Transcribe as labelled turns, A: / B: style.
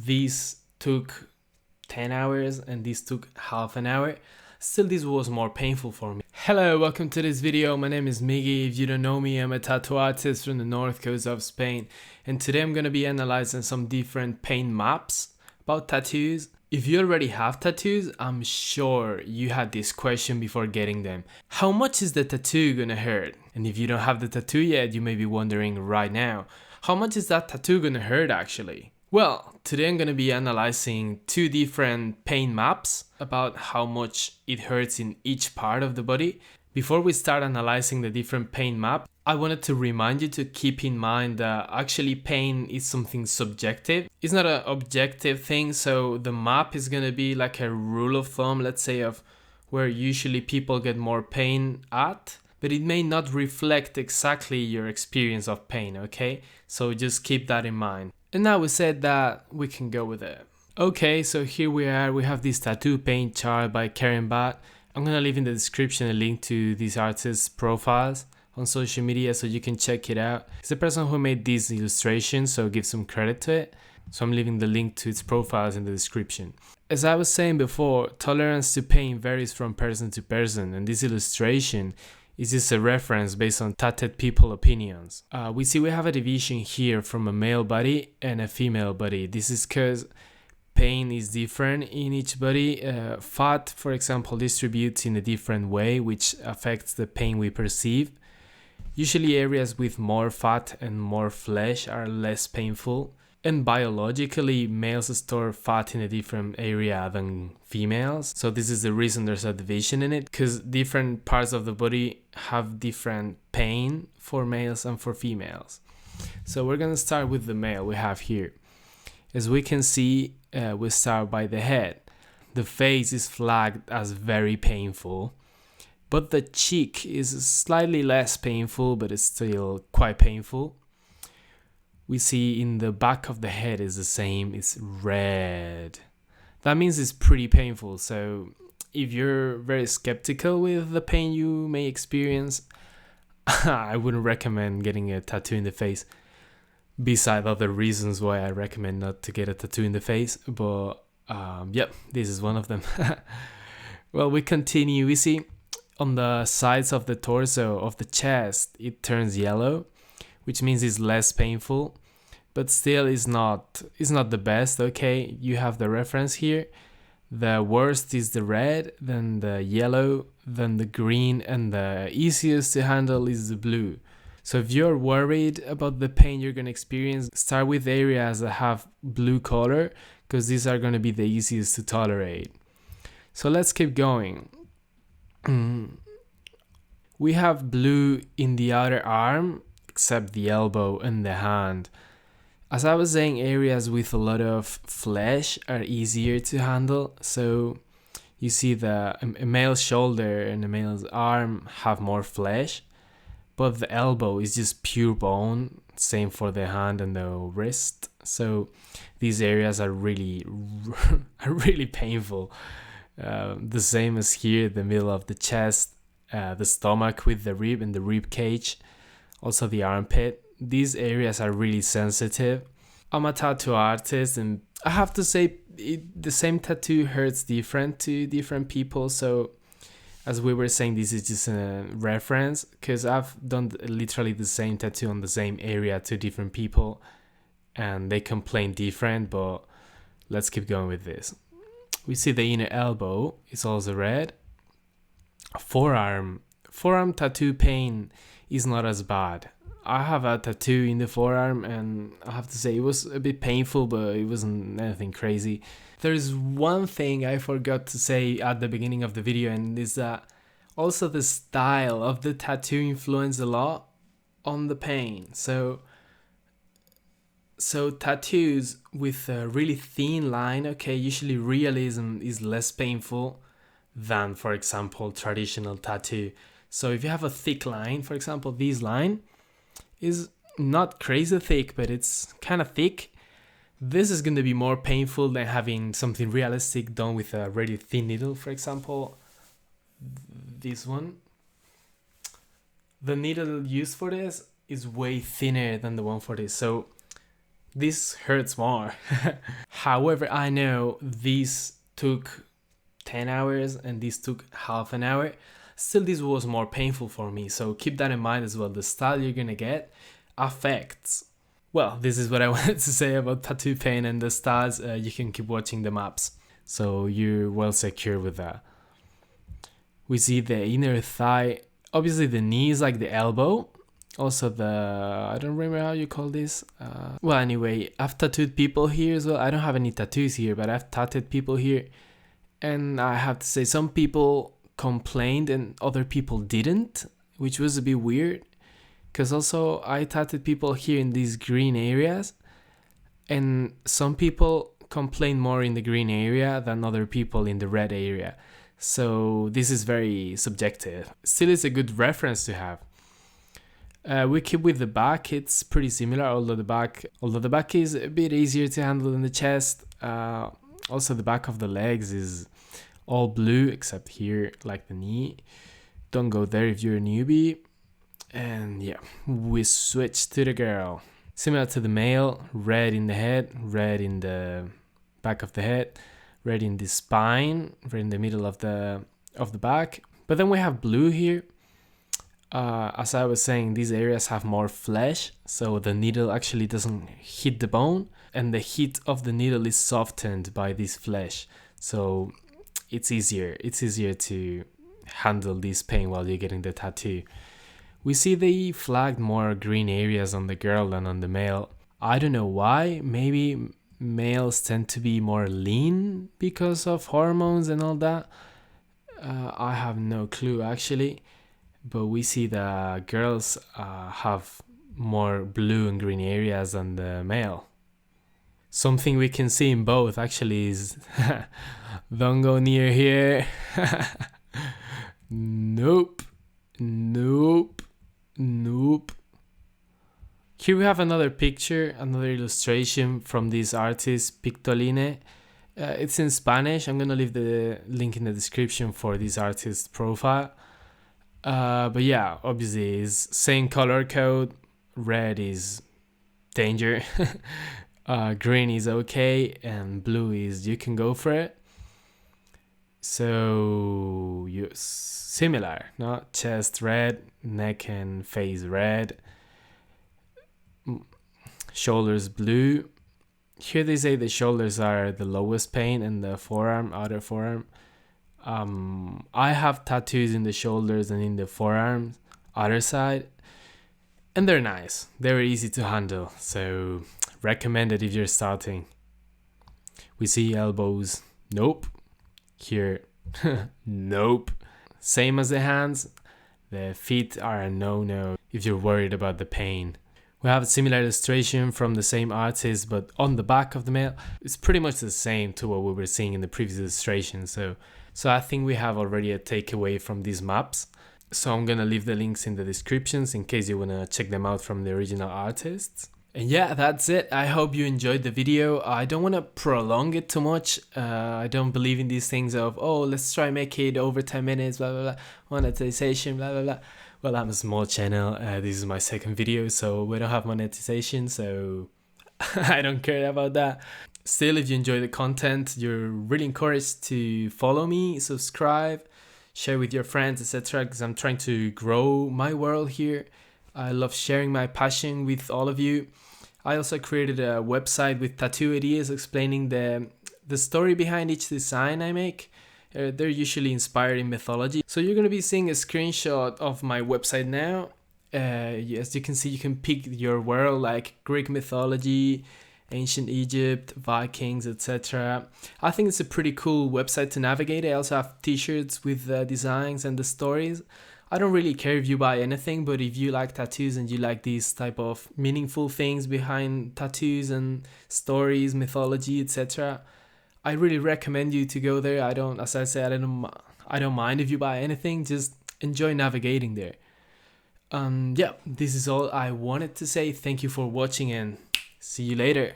A: this took 10 hours and this took half an hour, still this was more painful for me. Hello, welcome to this video. My name is Miggy. If you don't know me, I'm a tattoo artist from the north coast of Spain, and today I'm gonna be analyzing some different pain maps about tattoos. If you already have tattoos, I'm sure you had this question before getting them. How much is the tattoo gonna hurt? And if you don't have the tattoo yet, you may be wondering right now, how much is that tattoo gonna hurt actually? Well, today I'm gonna be analyzing two different pain maps about how much it hurts in each part of the body. Before we start analyzing the different pain map, I wanted to remind you to keep in mind that actually pain is something subjective. It's not an objective thing, so the map is gonna be like a rule of thumb, let's say, of where usually people get more pain at, but it may not reflect exactly your experience of pain, okay? So just keep that in mind. And now we said that, we can go with it. Okay, so here we are. We have this tattoo pain chart by Karen Bat. I'm gonna leave in the description a link to these artists' profiles on social media so you can check it out. It's the person who made these illustrations, so give some credit to it. So I'm leaving the link to its profiles in the description. As I was saying before, tolerance to pain varies from person to person, and this illustration is just a reference based on tattooed people opinions. We have a division here from a male body and a female body. This is because pain is different in each body. Fat, for example, distributes in a different way, which affects the pain we perceive. Usually areas with more fat and more flesh are less painful. And biologically, males store fat in a different area than females. So this is the reason there's a division in it, because different parts of the body have different pain for males and for females. So we're gonna start with the male we have here. As we can see, we start by the head. The face is flagged as very painful, but the cheek is slightly less painful, but it's still quite painful. We see in the back of the head is the same, it's red. That means it's pretty painful, so if you're very skeptical with the pain you may experience, I wouldn't recommend getting a tattoo in the face, beside other reasons why I recommend not to get a tattoo in the face, but yep, this is one of them. Well, we continue. We see on the sides of the torso, of the chest, it turns yellow, which means it's less painful, but still is not the best, okay? You have the reference here. The worst is the red, then the yellow, then the green, and the easiest to handle is the blue. So if you're worried about the pain you're gonna experience, start with areas that have blue color, because these are gonna be the easiest to tolerate. So let's keep going. We have blue in the outer arm, except the elbow and the hand. As I was saying, areas with a lot of flesh are easier to handle. So you see a male's shoulder and a male's arm have more flesh, but the elbow is just pure bone. Same for the hand and the wrist. So these areas are really painful. The same as here, the middle of the chest, the stomach with the rib and the rib cage. Also the armpit. These areas are really sensitive. I'm a tattoo artist, and I have to say the same tattoo hurts different to different people. So as we were saying, this is just a reference, because I've done literally the same tattoo on the same area to different people and they complain different, but let's keep going with this. We see the inner elbow is also red. Forearm tattoo pain is not as bad. I have a tattoo in the forearm, and I have to say it was a bit painful, but it wasn't anything crazy. There's one thing I forgot to say at the beginning of the video, and is that also the style of the tattoo influences a lot on the pain. So tattoos with a really thin line, okay, usually realism is less painful than, for example, traditional tattoo. So if you have a thick line, for example, this line is not crazy thick, but it's kind of thick. This is going to be more painful than having something realistic done with a really thin needle, for example, this one. The needle used for this is way thinner than the one for this, so this hurts more. However, I know these took 10 hours and this took half an hour. Still, this was more painful for me, so keep that in mind as well. The style you're gonna get affects. Well, this is what I wanted to say about tattoo pain and the styles. You can keep watching the maps, so you're well secure with that. We see the inner thigh. Obviously, the knee is like the elbow. Also, I don't remember how you call this. Well, anyway, I've tattooed people here as well. I don't have any tattoos here, but I've tattooed people here. And I have to say, some people complained and other people didn't, which was a bit weird. Because also, I tattooed people here in these green areas. And some people complain more in the green area than other people in the red area. So this is very subjective. Still, it's a good reference to have. We keep with the back. It's pretty similar, although the back is a bit easier to handle than the chest. Also, the back of the legs is all blue except here, like the knee. Don't go there if you're a newbie. And yeah, we switch to the girl. Similar to the male, red in the head, red in the back of the head, red in the spine, red in the middle of the back. But then we have blue here. As I was saying, these areas have more flesh, so the needle actually doesn't hit the bone, and the heat of the needle is softened by this flesh, so it's easier to handle this pain while you're getting the tattoo. We see they flagged more green areas on the girl than on the male. I don't know why. Maybe males tend to be more lean because of hormones and all that. I have no clue actually. But we see the girls have more blue and green areas than the male. Something we can see in both actually is don't go near here. Nope. Here we have another picture, another illustration from this artist, Pictoline. It's in Spanish. I'm gonna leave the link in the description for this artist's profile. But yeah, obviously it's same color code. Red is danger. Green is okay, and blue is you can go for it. So similar, no? Chest red, neck and face red, shoulders blue. Here they say the shoulders are the lowest pain and the forearm, outer forearm. I have tattoos in the shoulders and in the forearms, other side, and they're nice. They're easy to handle, so recommended if you're starting. We see elbows, nope. Here, nope. Same as the hands. The feet are a no-no if you're worried about the pain. We have a similar illustration from the same artist, but on the back of the male, it's pretty much the same to what we were seeing in the previous illustration. So I think we have already a takeaway from these maps. So I'm gonna leave the links in the descriptions in case you wanna check them out from the original artists. And yeah, that's it. I hope you enjoyed the video. I don't want to prolong it too much. I don't believe in these things of, oh, let's try make it over 10 minutes, blah, blah, blah, monetization, blah, blah, blah. Well, I'm a small channel. This is my second video, so we don't have monetization, so I don't care about that. Still, if you enjoy the content, you're really encouraged to follow me, subscribe, share with your friends, etc. because I'm trying to grow my world here. I love sharing my passion with all of you. I also created a website with tattoo ideas explaining the story behind each design I make. They're usually inspired in mythology. So you're going to be seeing a screenshot of my website now. As you can see, you can pick your world like Greek mythology, ancient Egypt, Vikings, etc. I think it's a pretty cool website to navigate. I also have t-shirts with the designs and the stories. I don't really care if you buy anything, but if you like tattoos and you like these type of meaningful things behind tattoos and stories, mythology, etc., I really recommend you to go there. As I said, I don't mind if you buy anything. Just enjoy navigating there. Yeah, this is all I wanted to say. Thank you for watching and see you later.